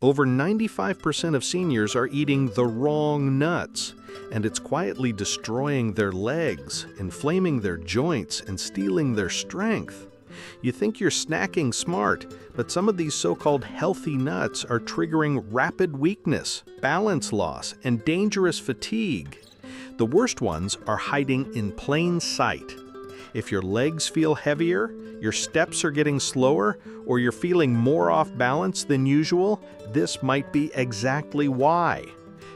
Over 95% of seniors are eating the wrong nuts, and it's quietly destroying their legs, inflaming their joints, and stealing their strength. You think you're snacking smart, but some of these so-called healthy nuts are triggering rapid weakness, balance loss, and dangerous fatigue. The worst ones are hiding in plain sight. If your legs feel heavier, your steps are getting slower, or you're feeling more off balance than usual, this might be exactly why.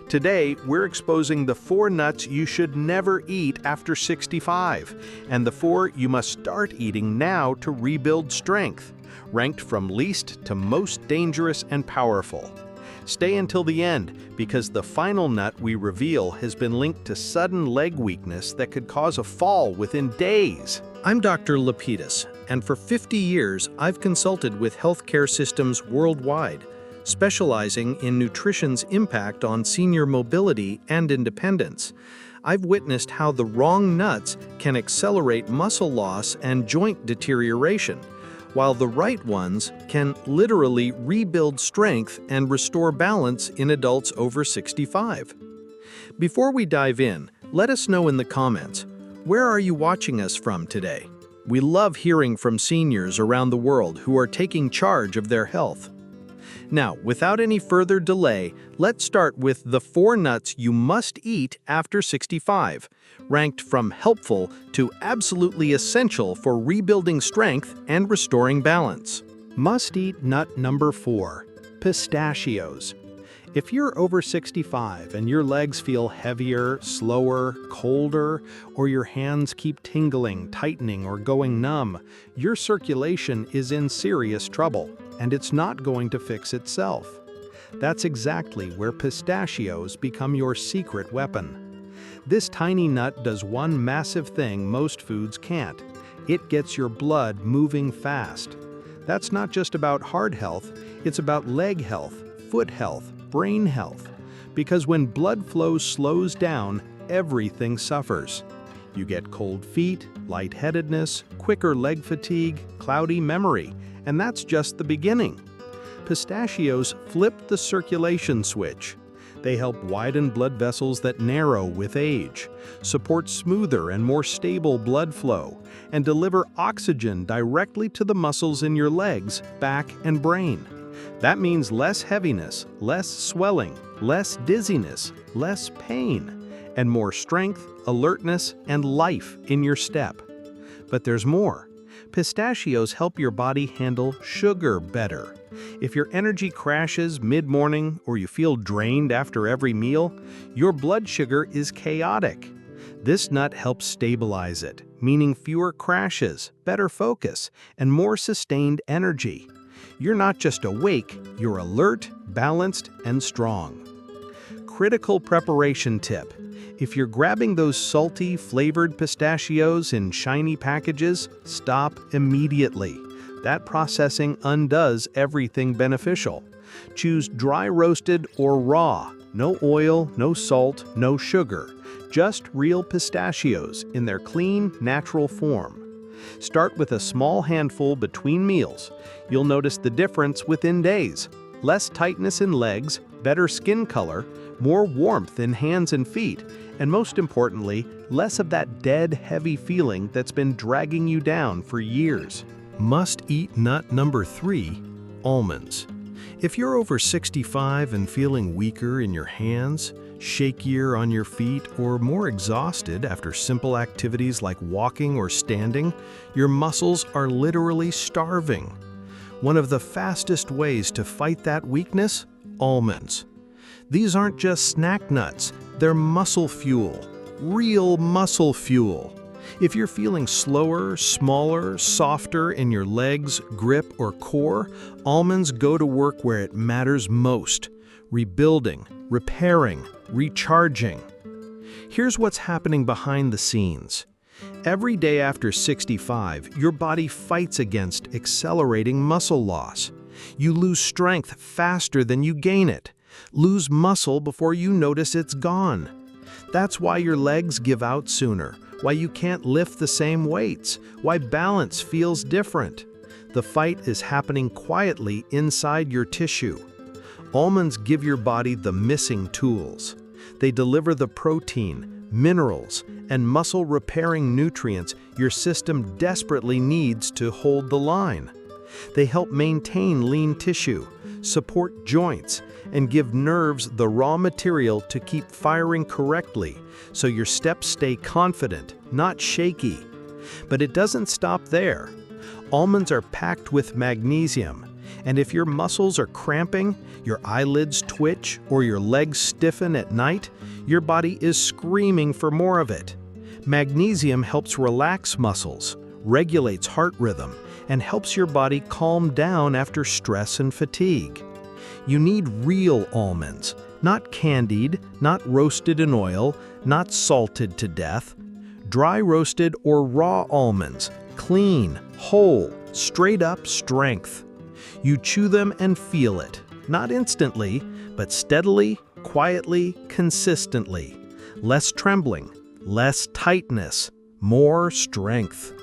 Today, we're exposing the 4 nuts you should never eat after 65, and the 4 you must start eating now to rebuild strength, ranked from least to most dangerous and powerful. Stay until the end, because the final nut we reveal has been linked to sudden leg weakness that could cause a fall within days. I'm Dr. Lapidus, and for 50 years I've consulted with healthcare systems worldwide, specializing in nutrition's impact on senior mobility and independence. I've witnessed how the wrong nuts can accelerate muscle loss and joint deterioration, while the right ones can literally rebuild strength and restore balance in adults over 65. Before we dive in, let us know in the comments, where are you watching us from today? We love hearing from seniors around the world who are taking charge of their health. Now, without any further delay, let's start with the 4 nuts you must eat after 65, ranked from helpful to absolutely essential for rebuilding strength and restoring balance. Must-eat nut number 4, pistachios. If you're over 65 and your legs feel heavier, slower, colder, or your hands keep tingling, tightening, or going numb, your circulation is in serious trouble, and it's not going to fix itself. That's exactly where pistachios become your secret weapon. This tiny nut does one massive thing most foods can't. It gets your blood moving fast. That's not just about heart health, it's about leg health, foot health, brain health. Because when blood flow slows down, everything suffers. You get cold feet, lightheadedness, quicker leg fatigue, cloudy memory, and that's just the beginning. Pistachios flip the circulation switch. They help widen blood vessels that narrow with age, support smoother and more stable blood flow, and deliver oxygen directly to the muscles in your legs, back, and brain. That means less heaviness, less swelling, less dizziness, less pain, and more strength, alertness, and life in your step. But there's more. Pistachios help your body handle sugar better. If your energy crashes mid-morning or you feel drained after every meal, your blood sugar is chaotic. This nut helps stabilize it, meaning fewer crashes, better focus, and more sustained energy. You're not just awake, you're alert, balanced, and strong. Critical preparation tip. If you're grabbing those salty, flavored pistachios in shiny packages, stop immediately. That processing undoes everything beneficial. Choose dry roasted or raw. No oil, no salt, no sugar. Just real pistachios in their clean, natural form. Start with a small handful between meals. You'll notice the difference within days. Less tightness in legs, better skin color, more warmth in hands and feet, and most importantly, less of that dead, heavy feeling that's been dragging you down for years. Must-eat nut number 3, almonds. If you're over 65 and feeling weaker in your hands, shakier on your feet, or more exhausted after simple activities like walking or standing, your muscles are literally starving. One of the fastest ways to fight that weakness? Almonds. These aren't just snack nuts, they're muscle fuel. Real muscle fuel. If you're feeling slower, smaller, softer in your legs, grip, or core, almonds go to work where it matters most: rebuilding, repairing, recharging. Here's what's happening behind the scenes. Every day after 65, your body fights against accelerating muscle loss. You lose strength faster than you gain it. Lose muscle before you notice it's gone. That's why your legs give out sooner, why you can't lift the same weights, why balance feels different. The fight is happening quietly inside your tissue. Almonds give your body the missing tools. They deliver the protein, minerals, and muscle-repairing nutrients your system desperately needs to hold the line. They help maintain lean tissue, support joints, and give nerves the raw material to keep firing correctly so your steps stay confident, not shaky. But it doesn't stop there. Almonds are packed with magnesium, and if your muscles are cramping, your eyelids twitch, or your legs stiffen at night, your body is screaming for more of it. Magnesium helps relax muscles, regulates heart rhythm, and helps your body calm down after stress and fatigue. You need real almonds, not candied, not roasted in oil, not salted to death. Dry roasted or raw almonds, clean, whole, straight up strength. You chew them and feel it, not instantly, but steadily, quietly, consistently. Less trembling, less tightness, more strength.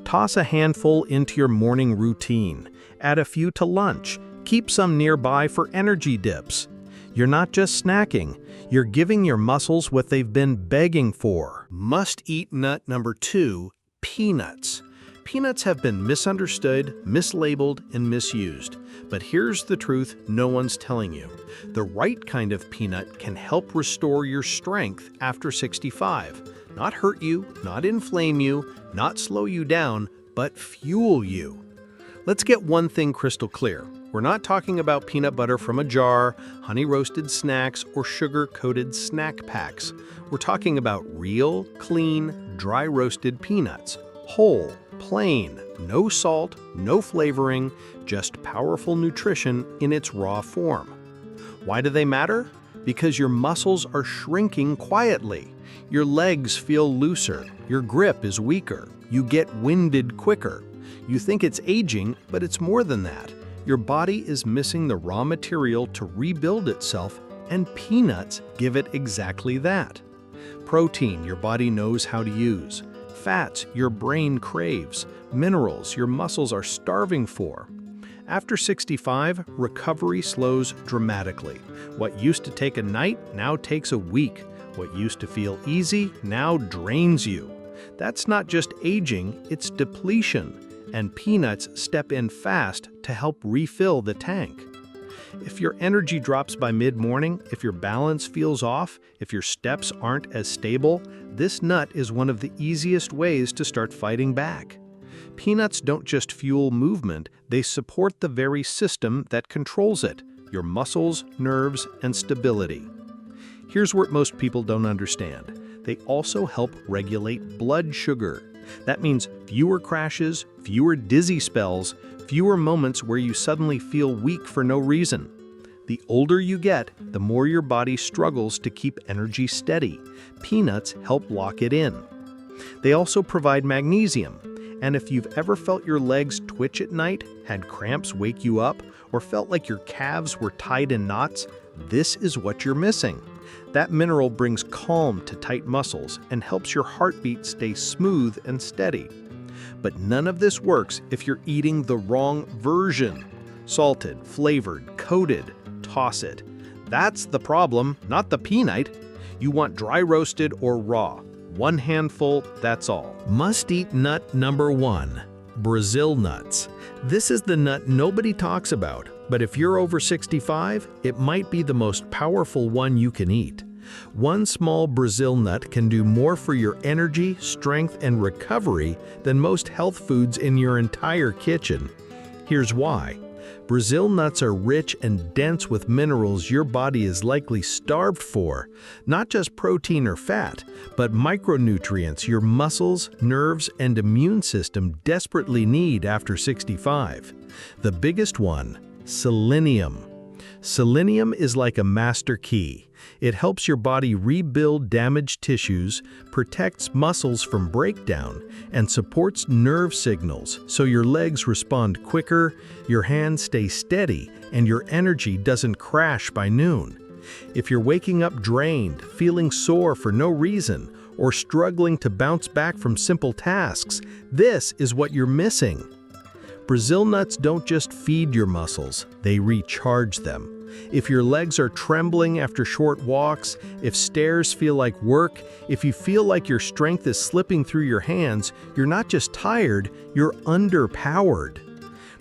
Toss a handful into your morning routine. Add a few to lunch. Keep some nearby for energy dips. You're not just snacking, you're giving your muscles what they've been begging for. Must-eat nut number 2, peanuts. Peanuts have been misunderstood, mislabeled, and misused. But here's the truth no one's telling you. The right kind of peanut can help restore your strength after 65. Not hurt you, not inflame you, not slow you down, but fuel you. Let's get one thing crystal clear. We're not talking about peanut butter from a jar, honey-roasted snacks, or sugar-coated snack packs. We're talking about real, clean, dry-roasted peanuts. Whole, plain, no salt, no flavoring, just powerful nutrition in its raw form. Why do they matter? Because your muscles are shrinking quietly. Your legs feel looser. Your grip is weaker. You get winded quicker. You think it's aging, but it's more than that. Your body is missing the raw material to rebuild itself, and peanuts give it exactly that. Protein your body knows how to use. Fats your brain craves. Minerals your muscles are starving for. After 65, recovery slows dramatically. What used to take a night now takes a week. What used to feel easy now drains you. That's not just aging, it's depletion. And peanuts step in fast to help refill the tank. If your energy drops by mid-morning, if your balance feels off, if your steps aren't as stable, this nut is one of the easiest ways to start fighting back. Peanuts don't just fuel movement, they support the very system that controls it, your muscles, nerves, and stability. Here's what most people don't understand. They also help regulate blood sugar. That means fewer crashes, fewer dizzy spells, fewer moments where you suddenly feel weak for no reason. The older you get, the more your body struggles to keep energy steady. Peanuts help lock it in. They also provide magnesium. And if you've ever felt your legs twitch at night, had cramps wake you up, or felt like your calves were tied in knots, this is what you're missing. That mineral brings calm to tight muscles and helps your heartbeat stay smooth and steady. But none of this works if you're eating the wrong version. Salted, flavored, coated, toss it. That's the problem, not the peanut. You want dry roasted or raw. One handful, that's all. Must-eat nut number 1, Brazil nuts. This is the nut nobody talks about, but if you're over 65, it might be the most powerful one you can eat. One small Brazil nut can do more for your energy, strength, and recovery than most health foods in your entire kitchen. Here's why. Brazil nuts are rich and dense with minerals your body is likely starved for. Not just protein or fat, but micronutrients your muscles, nerves, and immune system desperately need after 65. The biggest one, selenium. Selenium is like a master key. It helps your body rebuild damaged tissues, protects muscles from breakdown, and supports nerve signals so your legs respond quicker, your hands stay steady, and your energy doesn't crash by noon. If you're waking up drained, feeling sore for no reason, or struggling to bounce back from simple tasks, this is what you're missing. Brazil nuts don't just feed your muscles, they recharge them. If your legs are trembling after short walks, if stairs feel like work, if you feel like your strength is slipping through your hands, you're not just tired, you're underpowered.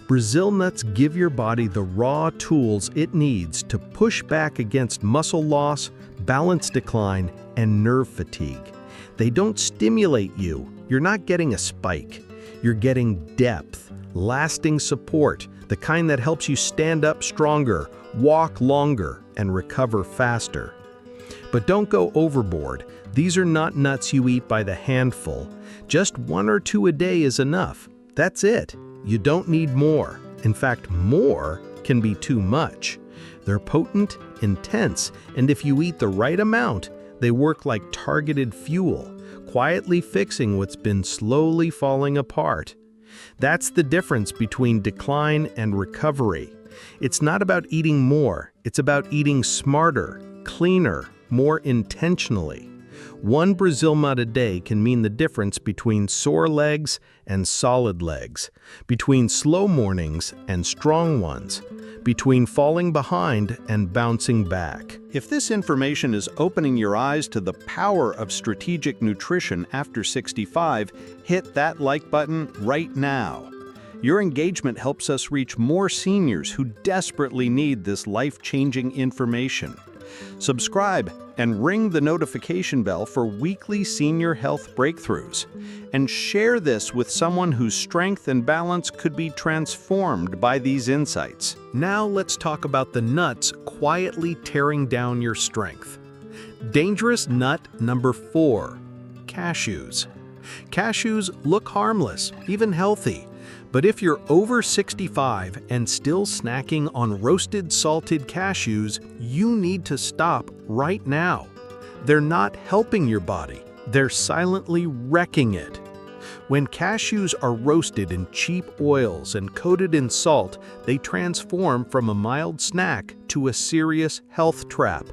Brazil nuts give your body the raw tools it needs to push back against muscle loss, balance decline, and nerve fatigue. They don't stimulate you. You're not getting a spike. You're getting depth, lasting support, the kind that helps you stand up stronger, walk longer, and recover faster. But don't go overboard. These are not nuts you eat by the handful. Just 1 or 2 a day is enough. That's it. You don't need more. In fact, more can be too much. They're potent, intense, and if you eat the right amount, they work like targeted fuel, quietly fixing what's been slowly falling apart. That's the difference between decline and recovery. It's not about eating more, it's about eating smarter, cleaner, more intentionally. 1 Brazil nut a day can mean the difference between sore legs and solid legs, between slow mornings and strong ones, between falling behind and bouncing back. If this information is opening your eyes to the power of strategic nutrition after 65, hit that like button right now. Your engagement helps us reach more seniors who desperately need this life-changing information. Subscribe and ring the notification bell for weekly senior health breakthroughs. And share this with someone whose strength and balance could be transformed by these insights. Now let's talk about the nuts quietly tearing down your strength. Dangerous nut number 4, cashews. Cashews look harmless, even healthy. But if you're over 65 and still snacking on roasted salted cashews, you need to stop right now. They're not helping your body, they're silently wrecking it. When cashews are roasted in cheap oils and coated in salt, they transform from a mild snack to a serious health trap.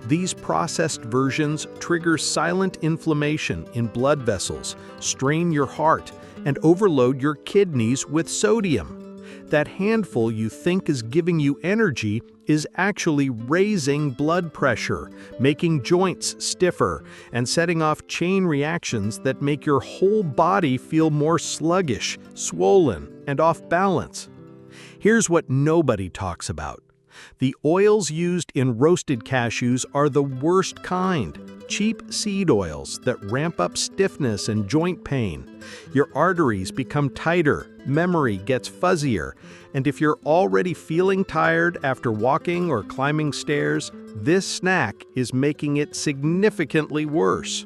These processed versions trigger silent inflammation in blood vessels, strain your heart, and overload your kidneys with sodium. That handful you think is giving you energy is actually raising blood pressure, making joints stiffer, and setting off chain reactions that make your whole body feel more sluggish, swollen, and off balance. Here's what nobody talks about. The oils used in roasted cashews are the worst kind. Cheap seed oils that ramp up stiffness and joint pain. Your arteries become tighter, memory gets fuzzier, and if you're already feeling tired after walking or climbing stairs, this snack is making it significantly worse.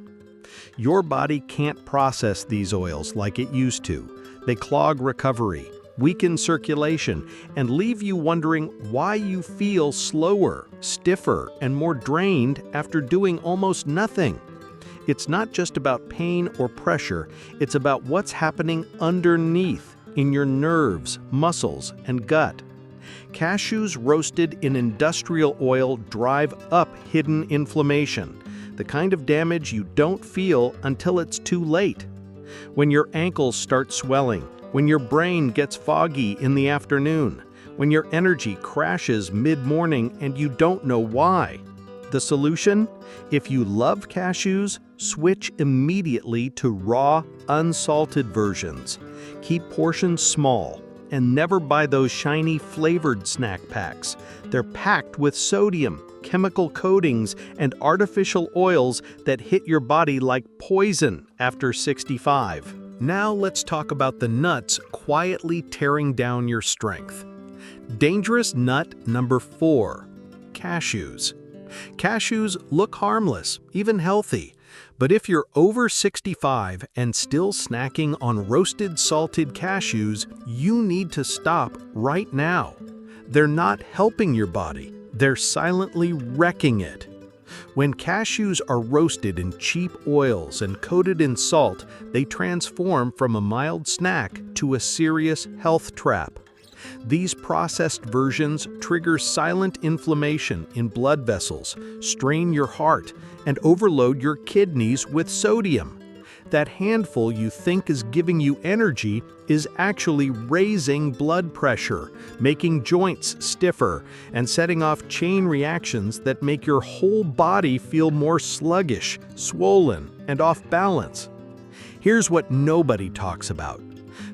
Your body can't process these oils like it used to. They clog recovery, weaken circulation, and leave you wondering why you feel slower, stiffer, and more drained after doing almost nothing. It's not just about pain or pressure, it's about what's happening underneath in your nerves, muscles, and gut. Cashews roasted in industrial oil drive up hidden inflammation, the kind of damage you don't feel until it's too late. When your ankles start swelling, when your brain gets foggy in the afternoon, when your energy crashes mid-morning and you don't know why. The solution? If you love cashews, switch immediately to raw, unsalted versions. Keep portions small, and never buy those shiny flavored snack packs. They're packed with sodium, chemical coatings, and artificial oils that hit your body like poison after 65. Now let's talk about the nuts quietly tearing down your strength. Dangerous nut number 4, cashews. Cashews look harmless, even healthy. But if you're over 65 and still snacking on roasted salted cashews, you need to stop right now. They're not helping your body, they're silently wrecking it. When cashews are roasted in cheap oils and coated in salt, they transform from a mild snack to a serious health trap. These processed versions trigger silent inflammation in blood vessels, strain your heart, and overload your kidneys with sodium. That handful you think is giving you energy is actually raising blood pressure, making joints stiffer, and setting off chain reactions that make your whole body feel more sluggish, swollen, and off balance. Here's what nobody talks about.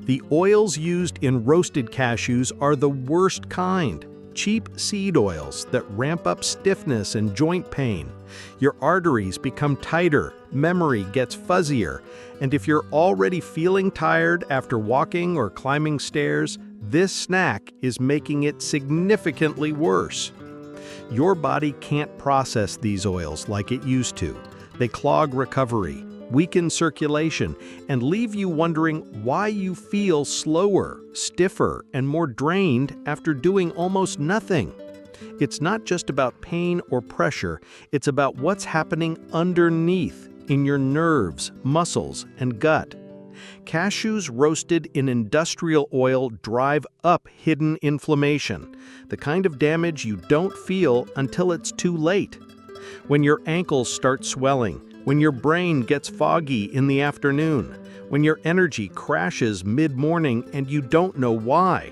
The oils used in roasted cashews are the worst kind. Cheap seed oils that ramp up stiffness and joint pain. Your arteries become tighter, memory gets fuzzier, and if you're already feeling tired after walking or climbing stairs, this snack is making it significantly worse. Your body can't process these oils like it used to. They clog recovery, weaken circulation, and leave you wondering why you feel slower, stiffer, and more drained after doing almost nothing. It's not just about pain or pressure, it's about what's happening underneath in your nerves, muscles, and gut. Cashews roasted in industrial oil drive up hidden inflammation, the kind of damage you don't feel until it's too late. When your ankles start swelling, when your brain gets foggy in the afternoon, when your energy crashes mid-morning and you don't know why.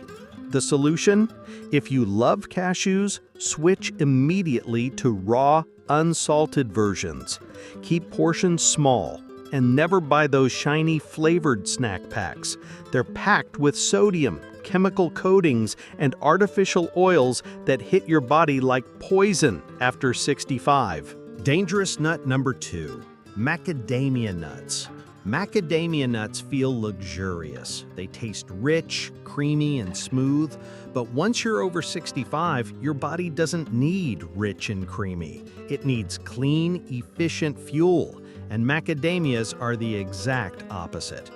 The solution? If you love cashews, switch immediately to raw, unsalted versions. Keep portions small, and never buy those shiny flavored snack packs. They're packed with sodium, chemical coatings, and artificial oils that hit your body like poison after 65. Dangerous nut number 2, macadamia nuts. Macadamia nuts feel luxurious. They taste rich, creamy, and smooth, but once you're over 65, your body doesn't need rich and creamy. It needs clean, efficient fuel, and macadamias are the exact opposite.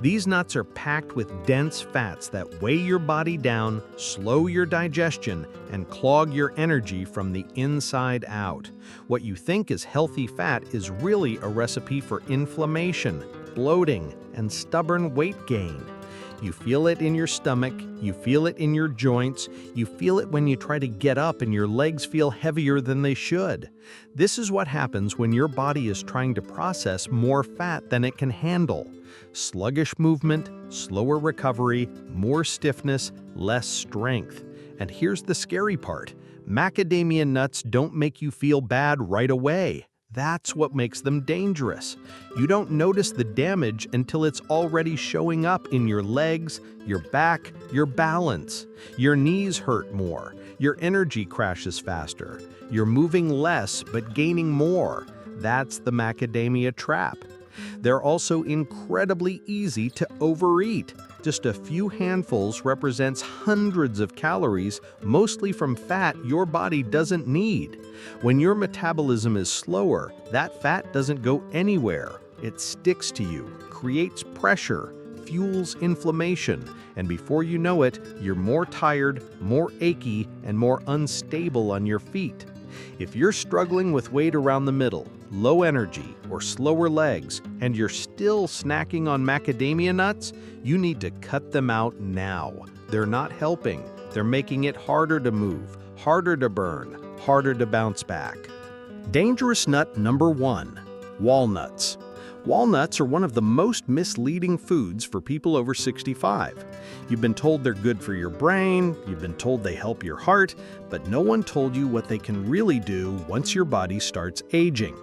These nuts are packed with dense fats that weigh your body down, slow your digestion, and clog your energy from the inside out. What you think is healthy fat is really a recipe for inflammation, bloating, and stubborn weight gain. You feel it in your stomach, you feel it in your joints, you feel it when you try to get up and your legs feel heavier than they should. This is what happens when your body is trying to process more fat than it can handle. Sluggish movement, slower recovery, more stiffness, less strength. And here's the scary part. Macadamia nuts don't make you feel bad right away. That's what makes them dangerous. You don't notice the damage until it's already showing up in your legs, your back, your balance. Your knees hurt more. Your energy crashes faster. You're moving less but gaining more. That's the macadamia trap. They're also incredibly easy to overeat. Just a few handfuls represents hundreds of calories, mostly from fat your body doesn't need. When your metabolism is slower, that fat doesn't go anywhere. It sticks to you, creates pressure, fuels inflammation, and before you know it, you're more tired, more achy, and more unstable on your feet. If you're struggling with weight around the middle, low energy, or slower legs, and you're still snacking on macadamia nuts, you need to cut them out now. They're not helping. They're making it harder to move, harder to burn, harder to bounce back. Dangerous nut number 1, walnuts. Walnuts are one of the most misleading foods for people over 65. You've been told they're good for your brain, you've been told they help your heart, but no one told you what they can really do once your body starts aging.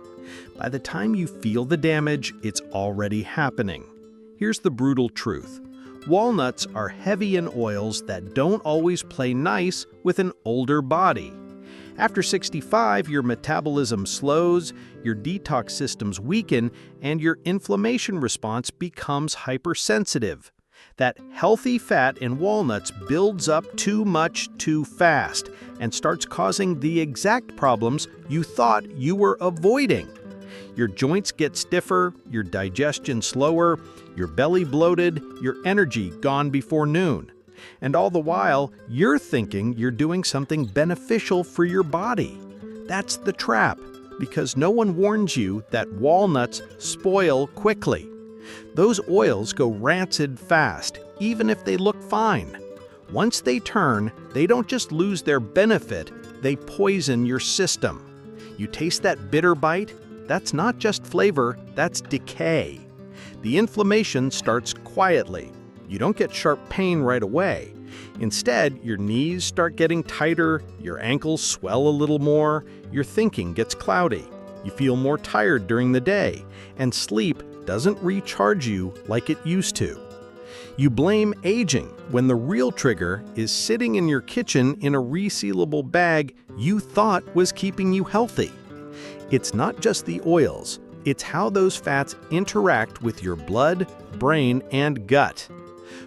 By the time you feel the damage, it's already happening. Here's the brutal truth. Walnuts are heavy in oils that don't always play nice with an older body. After 65, your metabolism slows, your detox systems weaken, and your inflammation response becomes hypersensitive. That healthy fat in walnuts builds up too much too fast and starts causing the exact problems you thought you were avoiding. Your joints get stiffer, your digestion slower, your belly bloated, your energy gone before noon. And all the while, you're thinking you're doing something beneficial for your body. That's the trap, because no one warns you that walnuts spoil quickly. Those oils go rancid fast, even if they look fine. Once they turn, they don't just lose their benefit, they poison your system. You taste that bitter bite? That's not just flavor, that's decay. The inflammation starts quietly. You don't get sharp pain right away. Instead, your knees start getting tighter, your ankles swell a little more, your thinking gets cloudy. You feel more tired during the day, and sleep doesn't recharge you like it used to. You blame aging when the real trigger is sitting in your kitchen in a resealable bag you thought was keeping you healthy. It's not just the oils, it's how those fats interact with your blood, brain, and gut.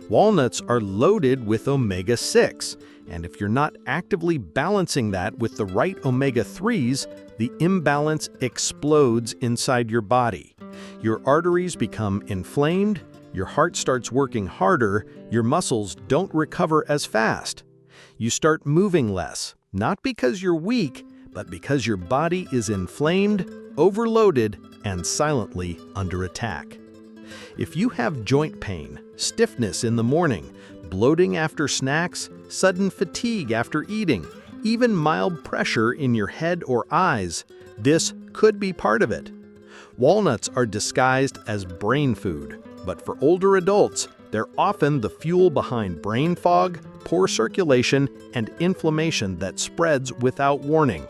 Walnuts are loaded with omega-6, and if you're not actively balancing that with the right omega-3s, the imbalance explodes inside your body. Your arteries become inflamed, your heart starts working harder, your muscles don't recover as fast. You start moving less, not because you're weak, but because your body is inflamed, overloaded, and silently under attack. If you have joint pain, stiffness in the morning, bloating after snacks, sudden fatigue after eating, even mild pressure in your head or eyes, this could be part of it. Walnuts are disguised as brain food, but for older adults, they're often the fuel behind brain fog, poor circulation, and inflammation that spreads without warning.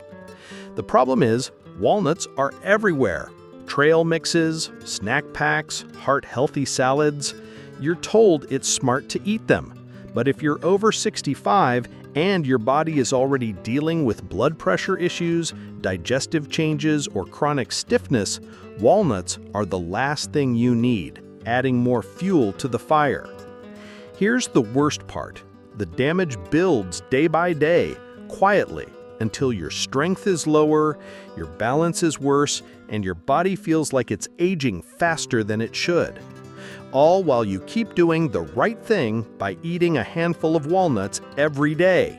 The problem is, walnuts are everywhere. Trail mixes, snack packs, heart-healthy salads. You're told it's smart to eat them. But if you're over 65 and your body is already dealing with blood pressure issues, digestive changes, or chronic stiffness, walnuts are the last thing you need, adding more fuel to the fire. Here's the worst part. The damage builds day by day, quietly, until your strength is lower, your balance is worse, and your body feels like it's aging faster than it should. All while you keep doing the right thing by eating a handful of walnuts every day.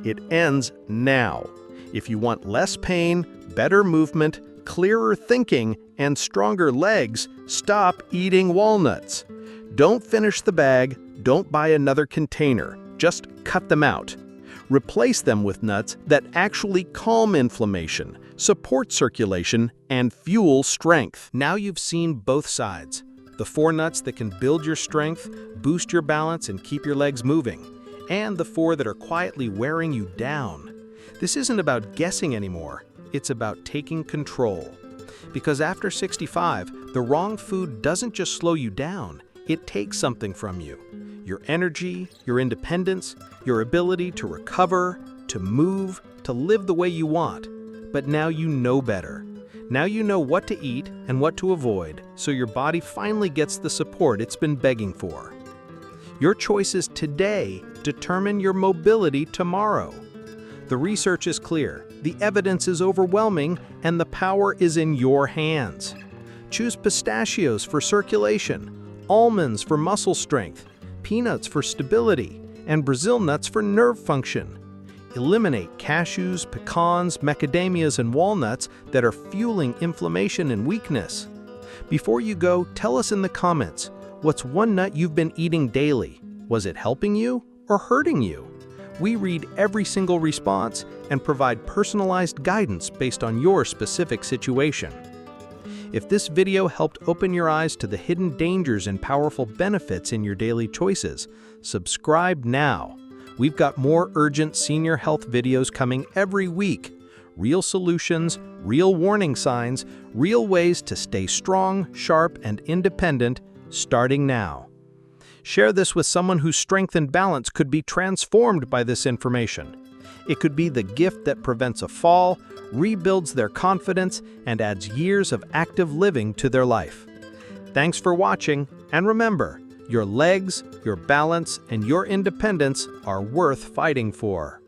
It ends now. If you want less pain, better movement, clearer thinking, and stronger legs, stop eating walnuts. Don't finish the bag, don't buy another container, just cut them out. Replace them with nuts that actually calm inflammation, support circulation, and fuel strength. Now you've seen both sides. The 4 nuts that can build your strength, boost your balance, and keep your legs moving. And the 4 that are quietly wearing you down. This isn't about guessing anymore. It's about taking control. Because after 65, the wrong food doesn't just slow you down. It takes something from you. Your energy, your independence, your ability to recover, to move, to live the way you want. But now you know better. Now you know what to eat and what to avoid, so your body finally gets the support it's been begging for. Your choices today determine your mobility tomorrow. The research is clear, the evidence is overwhelming, and the power is in your hands. Choose pistachios for circulation, almonds for muscle strength, peanuts for stability, and Brazil nuts for nerve function. Eliminate cashews, pecans, macadamias, and walnuts that are fueling inflammation and weakness. Before you go, tell us in the comments, what's one nut you've been eating daily? Was it helping you or hurting you? We read every single response and provide personalized guidance based on your specific situation. If this video helped open your eyes to the hidden dangers and powerful benefits in your daily choices, subscribe now. We've got more urgent senior health videos coming every week. Real solutions, real warning signs, real ways to stay strong, sharp, and independent, starting now. Share this with someone whose strength and balance could be transformed by this information. It could be the gift that prevents a fall, rebuilds their confidence, and adds years of active living to their life. Thanks for watching, and remember, your legs, your balance, and your independence are worth fighting for.